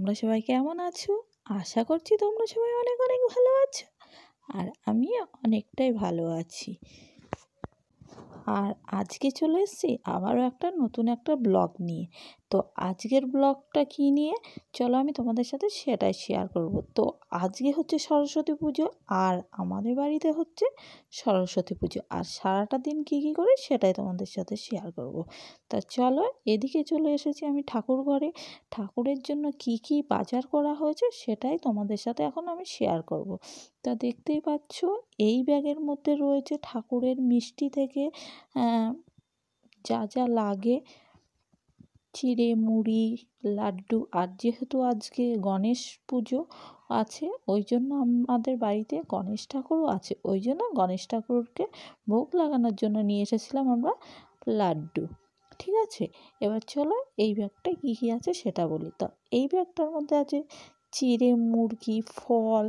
তোমরা সবাই কেমন আছো? আশা করছি তোমরা সবাই অনেক অনেক ভালো আছো। আর আমিও অনেকটাই ভালো আছি। আর আজকে চলে এসেছি আবারও একটা নতুন একটা ব্লগ নিয়ে। তো আজকের ব্লগটা কী নিয়ে চলো আমি তোমাদের সাথে সেটাই শেয়ার করব। তো আজকে হচ্ছে সরস্বতী পুজো, আর আমাদের বাড়িতে হচ্ছে সরস্বতী পুজো, আর সারাটা দিন কী কী করি সেটাই তোমাদের সাথে শেয়ার করব। তা চলো, এদিকে চলে এসেছি আমি ঠাকুর ঘরে। ঠাকুরের জন্য কি কি বাজার করা হয়েছে সেটাই তোমাদের সাথে এখন আমি শেয়ার করব। তা দেখতেই পাচ্ছ, এই ব্যাগের মধ্যে রয়েছে ঠাকুরের মিষ্টি থেকে যা যা লাগে, চিড়ে, মুড়ি, লাড্ডু। আর যেহেতু আজকে গণেশ পুজো আছে, ওই জন্য আমাদের বাড়িতে গণেশ ঠাকুরও আছে, ওই জন্য গণেশ ঠাকুরকে ভোগ লাগানোর জন্য নিয়ে এসেছিলাম আমরা লাড্ডু। ঠিক আছে, এবার চলো এই ব্যাগটা কী কী আছে সেটা বলি। তো এই ব্যাগটার মধ্যে আছে চিড়ে, মুরগি, ফল,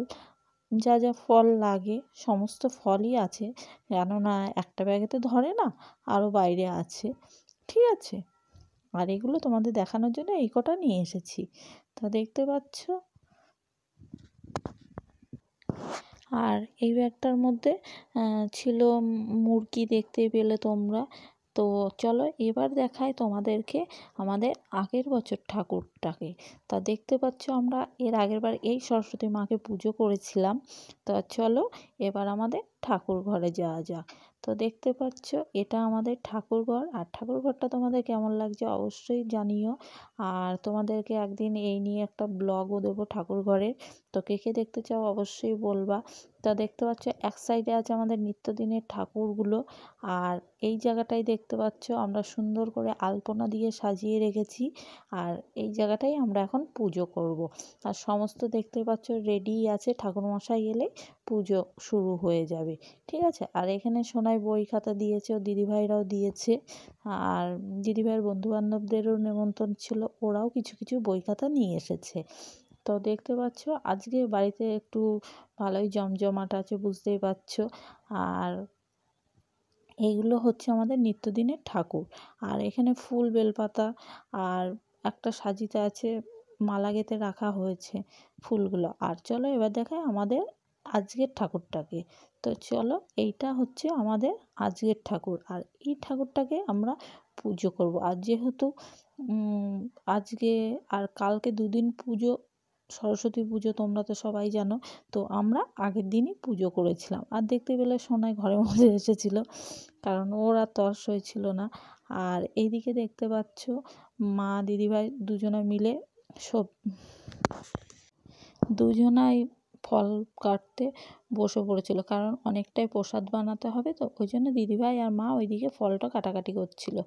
যা যা ফল লাগে সমস্ত ফলই আছে, কেননা একটা ব্যাগেতে ধরে না, আরও বাইরে আছে। ঠিক আছে, আর এগুলো তোমাদের দেখানোর জন্য এই কটা নিয়ে এসেছি। তা দেখতে পাচ্ছ, আর এই ব্যাগটার মধ্যে ছিল মুরগি, দেখতেই পেলে তোমরা। তো চলো এবার দেখাই তোমাদেরকে আমাদের আগের বছর ঠাকুরটাকে। তা দেখতে পাচ্ছ, আমরা এর আগের বার এই সরস্বতী মাকে পুজো করেছিলাম। তা চলো এবার আমাদের ঠাকুর ঘরে যাওয়া যাক। তো দেখতে পাচ্ছ, এটা আমাদের ঠাকুর ঘর। আর ঠাকুর ঘরটা তোমাদের কেমন লাগছে অবশ্যই জানিও। আর তোমাদেরকে একদিন এই নিয়ে একটা ব্লগও দেবো ঠাকুর ঘরের। তো কে কে দেখতে চাও অবশ্যই বলবা। তা দেখতে পাচ্ছ, এক সাইডে আছে আমাদের নিত্যদিনের ঠাকুরগুলো, আর এই জায়গাটাই দেখতে পাচ্ছ আমরা সুন্দর করে আলপনা দিয়ে সাজিয়ে রেখেছি। আর এই জায়গাটাই আমরা এখন পুজো করব। আর সমস্ত দেখতে পাচ্ছ রেডি আছে, ঠাকুরমশাই এলে পুজো শুরু হয়ে যাবে। ঠিক আছে, আর এখানে সোনাই বই খাতা দিয়েছে, ও দিদিভাইরাও দিয়েছে, আর দিদিভাইয়ের বন্ধুবান্ধবদেরও নেমন্তন্ন ছিল, ওরাও কিছু কিছু বই খাতা নিয়ে এসেছে। তো দেখতে পাচ্ছ আজকে বাড়িতে একটু ভালোই জমজমাট আছে, বুঝতেই পারছো। আর এইগুলো হচ্ছে আমাদের নিত্যদিনের ঠাকুর। আর এখানে ফুল, বেলপাতা আর একটা সাজিতে আছে, মালা গেঁথে রাখা হয়েছে ফুলগুলো। আর চলো এবার দেখাই আমাদের আজকের ঠাকুরটাকে। তো চলো, এইটা হচ্ছে আমাদের আজকের ঠাকুর, আর এই ঠাকুরটাকে আমরা পুজো করব। আর যেহেতু আজকে আর কালকে দুদিন পুজো, সরস্বতী পুজো তোমরা তো সবাই জানো। তো আমরা আগের দিনই পুজো করেছিলাম। আর দেখতে পেলে সোনাই ঘরের মধ্যে এসেছিল, কারণ ওর আর তর সইছিল না। আর এইদিকে দেখতে পাচ্ছ মা দিদিভাই দুজনে মিলে দুজনাই ফল কাটতে বসে পড়েছিল, কারণ অনেকটাই প্রসাদ বানাতে হবে। তো ওই জন্য দিদিভাই আর মা ওইদিকে ফলটা কাটাকাটি করছিল।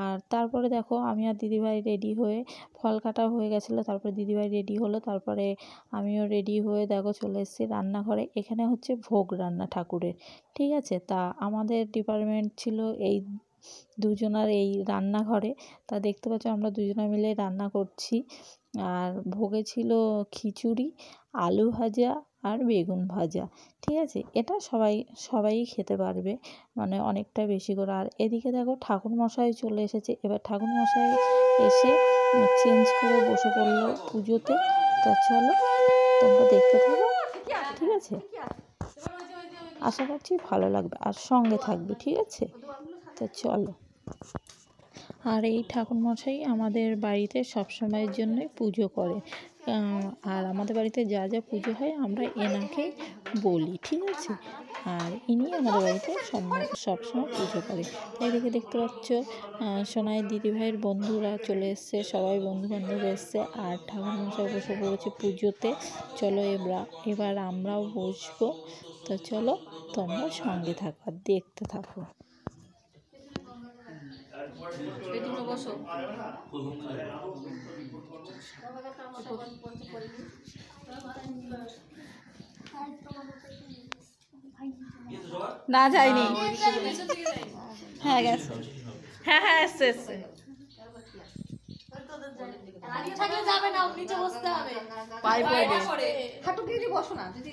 আর তারপরে দেখো আমি আর দিদিভাই রেডি হয়ে, ফল কাটা হয়ে গেছিলো, তারপরে দিদিভাই রেডি হলো, তারপরে আমিও রেডি হয়ে দেখো চলে এসেছি রান্নাঘরে। এখানে হচ্ছে ভোগ রান্না ঠাকুরের। ঠিক আছে, তা আমাদের ডিপার্টমেন্ট ছিল এই দুজনার এই রান্নাঘরে। তা দেখতে পাচ্ছ আমরা দুজনে মিলে রান্না করছি। আর ভোগে ছিল খিচুড়ি, আলু ভাজা আর বেগুন ভাজা। ঠিক আছে, এটা সবাই খেতে পারবে, মানে অনেকটা বেশি করে। আর এদিকে দেখো ঠাকুরমশাই চলে এসেছে। এবার ঠাকুরমশাই এসে চেঞ্জ করে বসে পড়লো পুজোতে। তা চলো তোমরা দেখতে থাকো। ঠিক আছে, আশা করছি ভালো লাগবে, আর সঙ্গে থাকবে। ঠিক আছে, তো চলো। আর এই ঠাকুরমশাই আমাদের বাড়িতে সবসময়ের জন্যই পুজো করে। আর আমাদের বাড়িতে যা যা পুজো হয় আমরা এনাকেই বলি। ঠিক আছে, আর ইনি আমাদের বাড়িতে সবসময় পুজো করে। এদিকে দেখতে পাচ্ছ সোনাই দিদিভাইয়ের বন্ধুরা চলে এসছে, সবাই বন্ধুবান্ধব এসছে, আর ঠাকুরমশাই বসে পড়েছে পুজোতে। চলো এবার আমরাও বসবো। তো চলো তোমরা সঙ্গে থাকো আর দেখতে থাকো। না যায়নি, হ্যাঁ গেছে, হ্যাঁ হ্যাঁ এসছে এসছে। পায়ে পড়ে হাঁটু দিয়ে বসো না দিদি।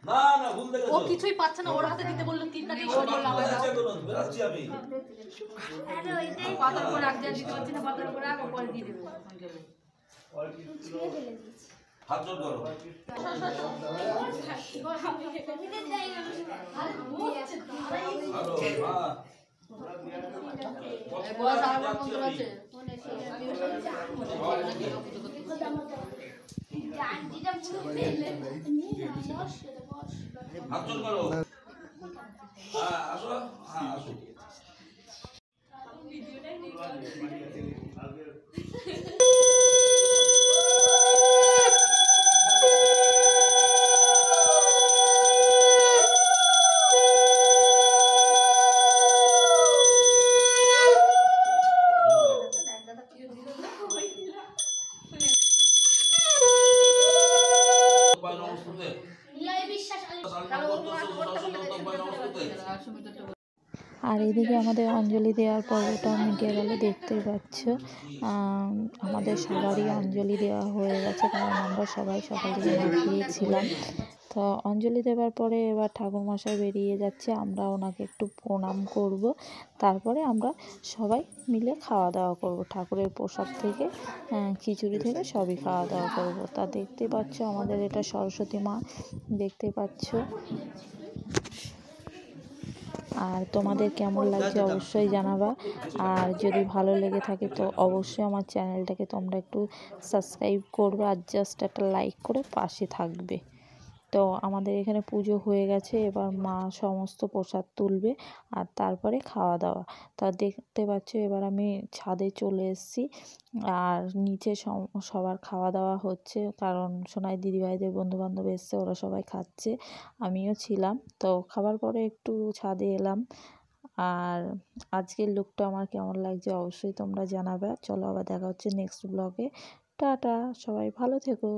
না না ভুল দেখেছো ও কিছুই পাচ্ছে না, ওর হাতে দিতে বললো তীরকাঠি, ও বলল আমায় দাও। বেরাচ্ছি আমি পাতার উপর রাখ, দিতে পারছি না, পাতার উপর রাখ, ও পরে দিয়ে দেবে। হাত জোর করো হ্যালো হ্যাঁ বস আমার বন্ধু আছে। হাত জোর করো হ্যাঁ আসো হ্যাঁ আসো আর এদিকে আমাদের অঞ্জলি দেওয়ার পর্বটা মিটে গেল, দেখতেই পাচ্ছ। আমাদের সবারই অঞ্জলি দেওয়া হয়ে গেছে, কারণ আমরা সবাই সকাল থেকে না খেয়েছিলাম। তো অঞ্জলি দেওয়ার পরে এবার ঠাকুরমশাই বেরিয়ে যাচ্ছে, আমরা ওনাকে একটু প্রণাম করব, তারপরে আমরা সবাই মিলে খাওয়া দাওয়া করব। ঠাকুরের প্রসাদ থেকে খিচুড়ি থেকে সবই খাওয়া দাওয়া করব। তা দেখতে পাচ্ছ আমাদের এটা সরস্বতী মা, দেখতে পাচ্ছ। আর তোমাদের কেমন লাগছে অবশ্যই জানাবা। আর যদি ভালো লেগে থাকে তো অবশ্যই আমার চ্যানেলটাকে তোমরা একটু সাবস্ক্রাইব করবে, আর জাস্ট একটা লাইক করে পাশে থাকবে। তো আমাদের এখানে পুজো হয়ে গেছে, এবার মা সমস্ত প্রসাদ তুলবে আর তারপরে খাওয়া দাওয়া। তা দেখতে পাচ্ছ এবার আমি ছাদে চলে এসেছি, আর নিচে সবার খাওয়া দাওয়া হচ্ছে, কারণ সোনাই দিদিভাইদের বন্ধুবান্ধব এসছে, ওরা সবাই খাচ্ছে, আমিও ছিলাম। তো খাবার পরে একটু ছাদে এলাম। আর আজকের লুকটা আমার কেমন লাগছে অবশ্যই তোমরা জানাবে। চলো আবার দেখা হচ্ছে নেক্সট ব্লগে। টাটা, সবাই ভালো থেকো।